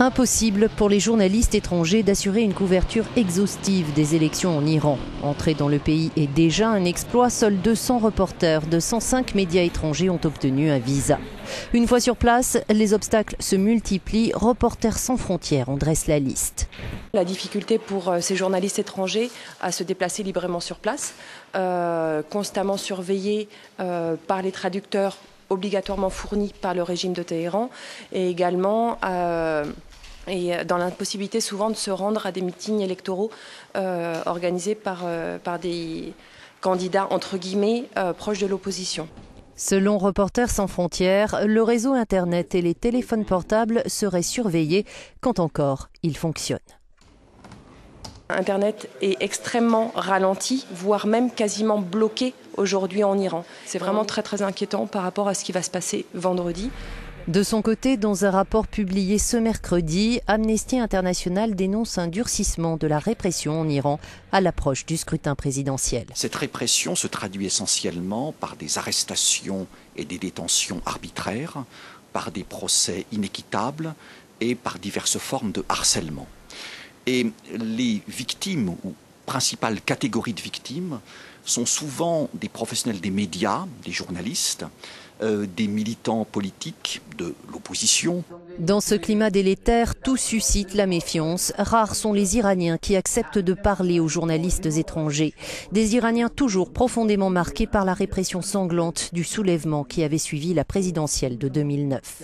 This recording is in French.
Impossible pour les journalistes étrangers d'assurer une couverture exhaustive des élections en Iran. Entrer dans le pays est déjà un exploit. Seuls 200 reporters de 105 médias étrangers ont obtenu un visa. Une fois sur place, les obstacles se multiplient. Reporters sans frontières en dresse la liste. La difficulté pour ces journalistes étrangers à se déplacer librement sur place, constamment surveillés par les traducteurs obligatoirement fournis par le régime de Téhéran, et également dans l'impossibilité souvent de se rendre à des meetings électoraux organisés par des candidats entre guillemets proches de l'opposition. Selon Reporters sans frontières, le réseau Internet et les téléphones portables seraient surveillés quand encore ils fonctionnent. Internet est extrêmement ralenti, voire même quasiment bloqué aujourd'hui en Iran. C'est vraiment très très inquiétant par rapport à ce qui va se passer vendredi. De son côté, dans un rapport publié ce mercredi, Amnesty International dénonce un durcissement de la répression en Iran à l'approche du scrutin présidentiel. Cette répression se traduit essentiellement par des arrestations et des détentions arbitraires, par des procès inéquitables et par diverses formes de harcèlement. Et les victimes, ou principales catégories de victimes, sont souvent des professionnels des médias, des journalistes, des militants politiques de l'opposition. Dans ce climat délétère, tout suscite la méfiance. Rares sont les Iraniens qui acceptent de parler aux journalistes étrangers. Des Iraniens toujours profondément marqués par la répression sanglante du soulèvement qui avait suivi la présidentielle de 2009.